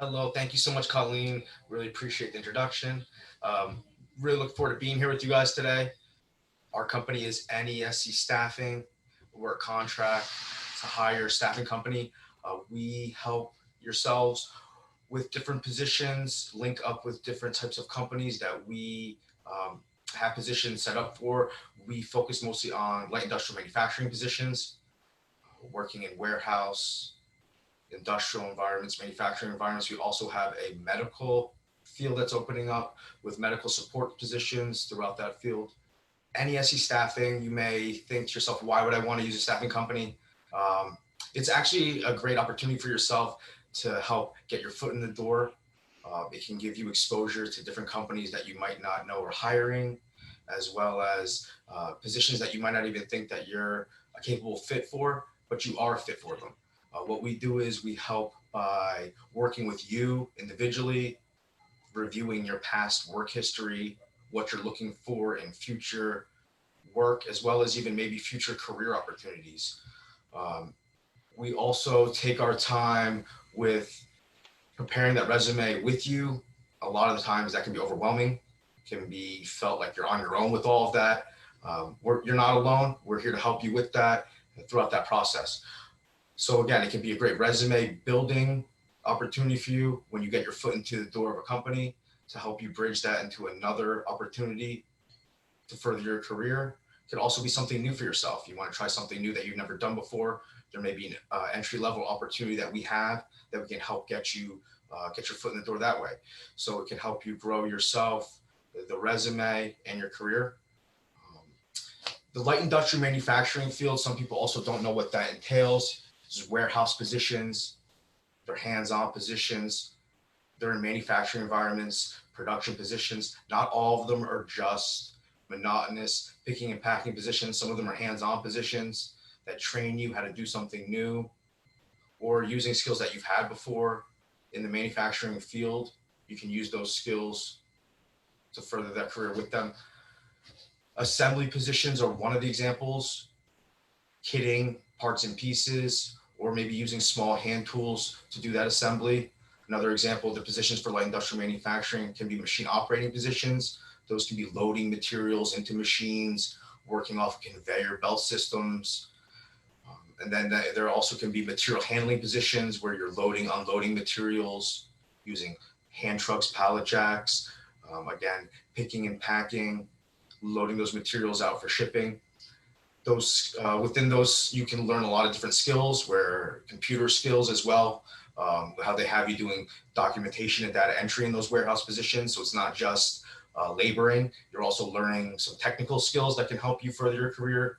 Hello, thank you so much, Colleen. Really appreciate the introduction. Um, really look forward to being here with you guys today. Our company is NESC Staffing. We're a contract to hire staffing company. We help yourselves with different positions, link up with different types of companies that we have positions set up for. We focus mostly on light industrial manufacturing positions, working in warehouse, industrial environments, manufacturing environments. We also have a medical field that's opening up with medical support positions throughout that field. NESC staffing, you may think to yourself, why would I want to use a staffing company? Um, it's actually a great opportunity for yourself to help get your foot in the door. It can give you exposure to different companies that you might not know are hiring, as well as positions that you might not even think that you're a capable fit for, but you are fit for them. What we do is we help by working with you individually, reviewing your past work history, what you're looking for in future work, as well as even maybe future career opportunities. Um, we also take our time with preparing that resume with you. A lot of the times that can be overwhelming, can be felt like you're on your own with all of that. You're not alone. We're here to help you with that throughout that process. So again, it can be a great resume building opportunity for you when you get your foot into the door of a company to help you bridge that into another opportunity to further your career. It could also be something new for yourself. You want to try something new that you've never done before. There may be an entry level opportunity that we have that we can help get your foot in the door that way. So it can help you grow yourself, the resume, and your career. Um, the light industrial manufacturing field, some people also don't know what that entails. This is warehouse positions, they're hands-on positions, they're in manufacturing environments, production positions. Not all of them are just monotonous picking and packing positions. Some of them are hands-on positions that train you how to do something new or using skills that you've had before in the manufacturing field. You can use those skills to further that career with them. Assembly positions are one of the examples, kitting parts and pieces, or maybe using small hand tools to do that assembly. Another example, the positions for light industrial manufacturing can be machine operating positions. Those can be loading materials into machines, working off conveyor belt systems. And then there also can be material handling positions where you're loading, unloading materials using hand trucks, pallet jacks. Again, picking and packing, loading those materials out for shipping. Those within those you can learn a lot of different skills where computer skills as well, how they have you doing documentation and data entry in those warehouse positions, so it's not just laboring, you're also learning some technical skills that can help you further your career,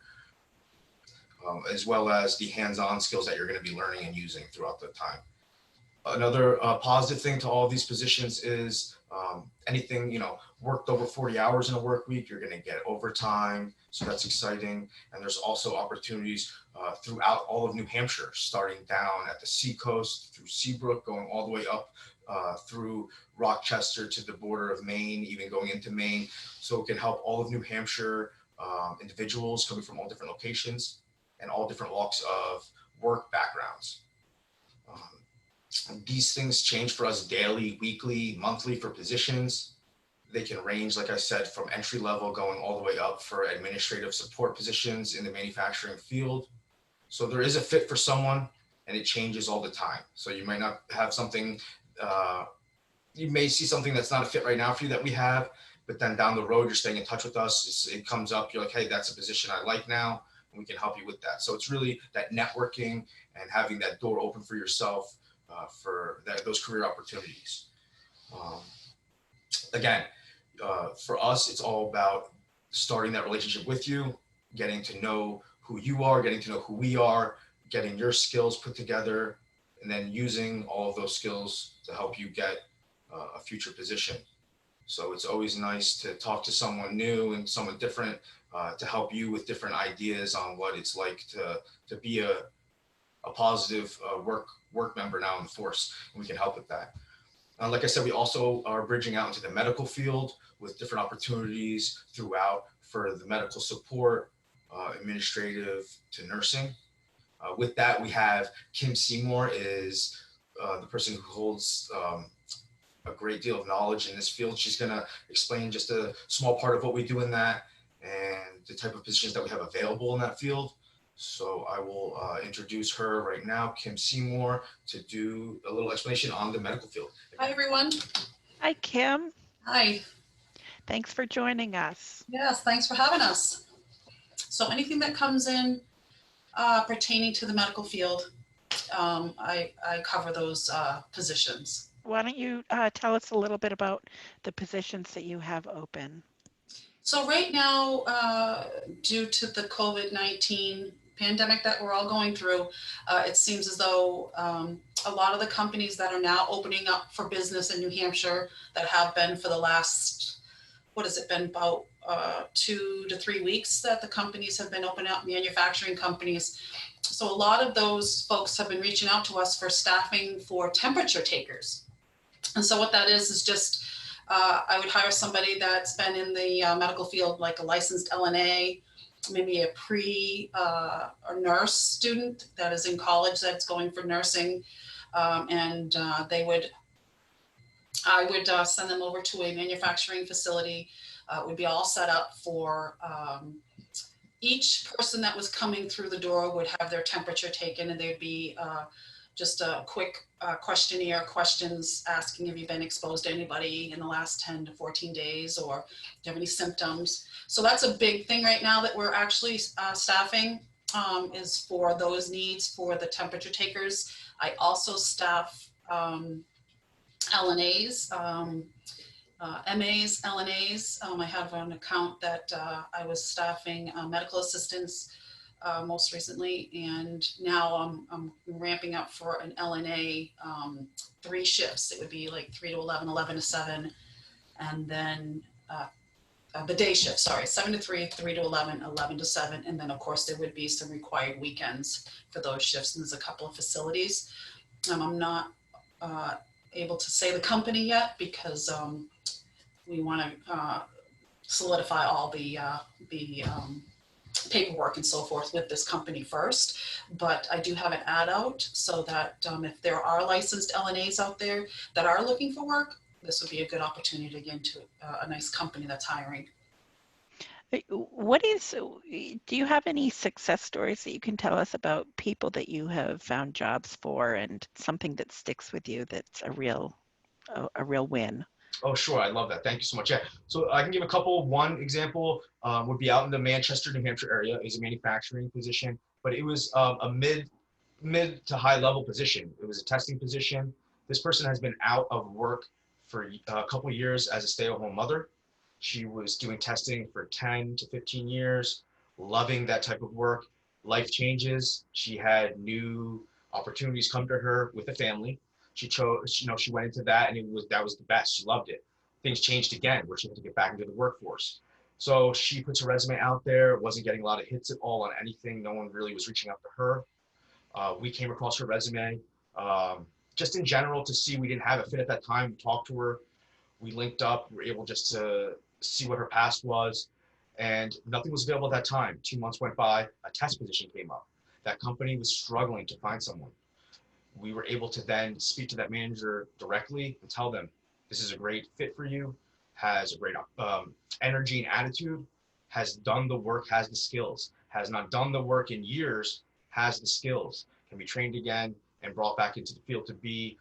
as well as the hands-on skills that you're going to be learning and using throughout the time. Another positive thing to all of these positions is anything, worked over 40 hours in a work week, you're going to get overtime. So that's exciting. And there's also opportunities throughout all of New Hampshire, starting down at the seacoast through Seabrook, going all the way up through Rochester to the border of Maine, even going into Maine. So it can help all of New Hampshire individuals coming from all different locations and all different walks of work backgrounds. These things change for us daily, weekly, monthly for positions. They can range, like I said, from entry level going all the way up for administrative support positions in the manufacturing field. So there is a fit for someone and it changes all the time. So you might not have something, uh, you may see something that's not a fit right now for you that we have, but then down the road, you're staying in touch with us. It comes up, you're like, hey, that's a position I like now, and we can help you with that. So it's really that networking and having that door open for yourself those career opportunities. Um, Again, for us, it's all about starting that relationship with you, getting to know who you are, getting to know who we are, getting your skills put together, and then using all of those skills to help you get a future position. So it's always nice to talk to someone new and someone different to help you with different ideas on what it's like to be a positive work member now in the force, and we can help with that. Like I said, we also are bridging out into the medical field with different opportunities throughout for the medical support, administrative to nursing. With that, we have Kim Seymour is the person who holds a great deal of knowledge in this field. She's going to explain just a small part of what we do in that and the type of positions that we have available in that field. So I will introduce her right now, Kim Seymour, to do a little explanation on the medical field. Hi, everyone. Hi, Kim. Hi. Thanks for joining us. Yes, thanks for having us. So anything that comes in pertaining to the medical field, I cover those positions. Why don't you tell us a little bit about the positions that you have open? So right now, due to the COVID-19 pandemic that we're all going through, it seems as though a lot of the companies that are now opening up for business in New Hampshire that have been for the last, what has it been, about 2 to 3 weeks that the companies have been opening up, manufacturing companies. So a lot of those folks have been reaching out to us for staffing for temperature takers. And so what that is just, I would hire somebody that's been in the medical field, like a licensed LNA, maybe a or nurse student that is in college that's going for nursing. And I would send them over to a manufacturing facility. It would be all set up for each person that was coming through the door would have their temperature taken, and they'd be just a quick questionnaire, questions asking if you've been exposed to anybody in the last 10 to 14 days, or do you have any symptoms. So that's a big thing right now that we're actually staffing is for those needs for the temperature takers. I also staff LNAs, MAs, LNAs. I have an account that I was staffing medical assistants most recently, and now I'm ramping up for an LNA 3 shifts. It would be like 3 to 11, 11 to 7, and then the day shift, 7 to 3, 3 to 11, 11 to 7, and then of course there would be some required weekends for those shifts, and there's a couple of facilities. I'm not able to say the company yet because we want to solidify all the paperwork and so forth with this company first, but I do have an ad out so that if there are licensed LNAs out there that are looking for work, this would be a good opportunity to get into a nice company that's hiring. Do you have any success stories that you can tell us about people that you have found jobs for and something that sticks with you that's a real win? Oh, sure. I love that. Thank you so much. Yeah. So I can give a couple. One example would be out in the Manchester, New Hampshire area. Is a manufacturing position, but it was a mid to high level position. It was a testing position. This person has been out of work for a couple of years as a stay-at-home mother. She was doing testing for 10 to 15 years, loving that type of work. Life changes. She had new opportunities come to her with a family. She chose, she went into that, and that was the best. She loved it. Things changed again, where she had to get back into the workforce. So she puts her resume out there, wasn't getting a lot of hits at all on anything. No one really was reaching out to her. We came across her resume, just in general to see we didn't have a fit at that time. We talked to her, we linked up, we were able just to see what her past was, and nothing was available at that time. 2 months went by, a test position came up. That company was struggling to find someone. We were able to then speak to that manager directly and tell them, this is a great fit for you, has a great energy and attitude, has done the work, has the skills, has not done the work in years, has the skills, can be trained again and brought back into the field to be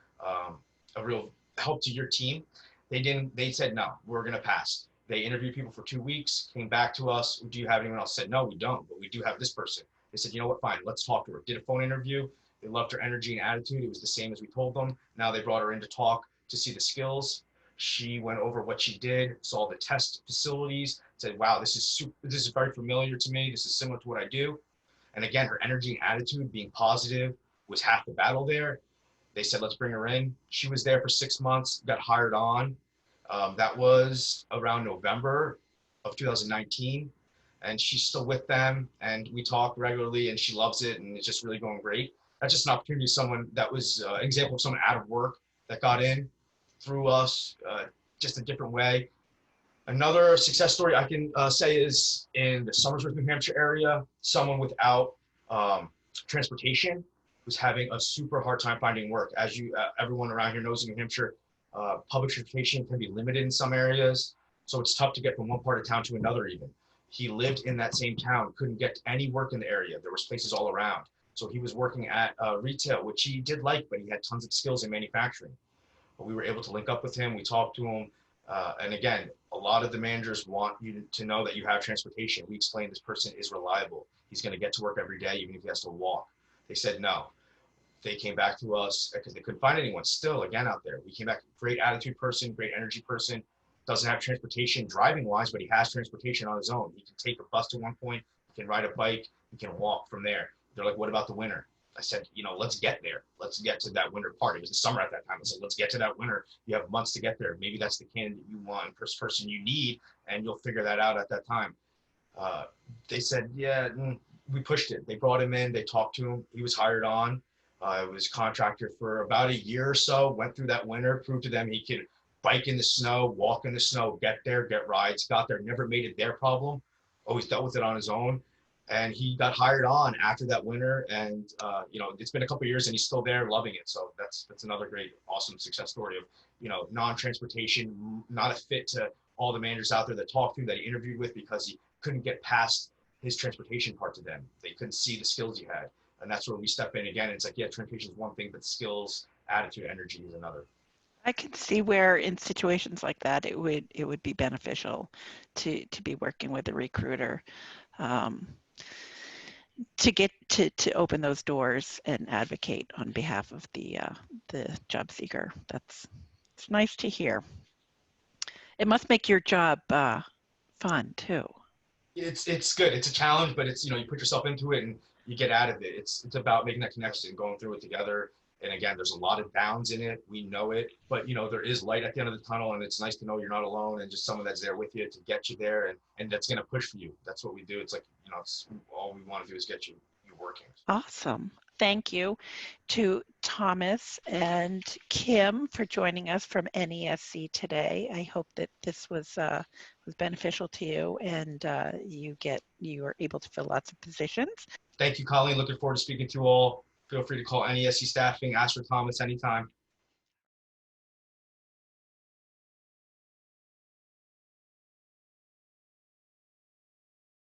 a real help to your team. They said, no, we're going to pass. They interviewed people for 2 weeks, came back to us. Do you have anyone else? Said, no, we don't, but we do have this person. They said, you know what, fine, let's talk to her. Did a phone interview. They loved her energy and attitude. It was the same as we told them. Now they brought her in to talk to see the skills. She went over what she did, saw the test facilities, said, wow, this is very familiar to me. This is similar to what I do. And again, her energy and attitude, being positive, was half the battle there. They said, let's bring her in. She was there for 6 months, got hired on. That was around November of 2019. And she's still with them. And we talk regularly, and she loves it. And it's just really going great. That's just an opportunity. Someone that was an example of someone out of work that got in through us, just a different way. Another success story I can say is in the Somersworth, New Hampshire area, someone without transportation. was having a super hard time finding work. As you, everyone around here knows, in New Hampshire, public transportation can be limited in some areas, so it's tough to get from one part of town to another. Even he lived in that same town, couldn't get any work in the area. There was places all around, so he was working at retail, which he did like, but he had tons of skills in manufacturing. But we were able to link up with him. We talked to him. And again, a lot of the managers want you to know that you have transportation. We explained this person is reliable. He's going to get to work every day, even if he has to walk. They said no. They came back to us because they couldn't find anyone still, again, out there. We came back, great attitude person, great energy person, doesn't have transportation driving wise, but he has transportation on his own. He can take a bus to one point, he can ride a bike, he can walk from there. They're like, what about the winter? I said, let's get there. Let's get to that winter part. It was the summer at that time. I said, let's get to that winter. You have months to get there. Maybe that's the candidate you want, person you need, and you'll figure that out at that time. They said, yeah, we pushed it. They brought him in. They talked to him. He was hired on. I was contractor for about a year or so, went through that winter, proved to them he could bike in the snow, walk in the snow, get there, get rides, got there, never made it their problem, always dealt with it on his own. And he got hired on after that winter. And, it's been a couple of years and he's still there loving it. So that's another great, awesome success story of, non-transportation, not a fit to all the managers out there that talked to him, that he interviewed with, because he couldn't get past his transportation part to them. They couldn't see the skills he had. And that's where we step in again. It's like, yeah, transportation is one thing, but skills, attitude, energy is another. I can see where in situations like that it would be beneficial to be working with a recruiter, to get to open those doors and advocate on behalf of the job seeker. It's nice to hear. It must make your job fun too. It's good. It's a challenge, but it's, you put yourself into it and you get out of it. It's about making that connection, going through it together. And again, there's a lot of downs in it. We know it, but there is light at the end of the tunnel, and it's nice to know you're not alone and just someone that's there with you to get you there, and that's going to push for you. That's what we do. It's like, it's all we want to do is get you working. Awesome. Thank you to Thomas and Kim for joining us from NESC today. I hope that this was beneficial to you, and you are able to fill lots of positions. Thank you, Colleen. Looking forward to speaking to you all. Feel free to call NESC staffing, ask for Thomas anytime.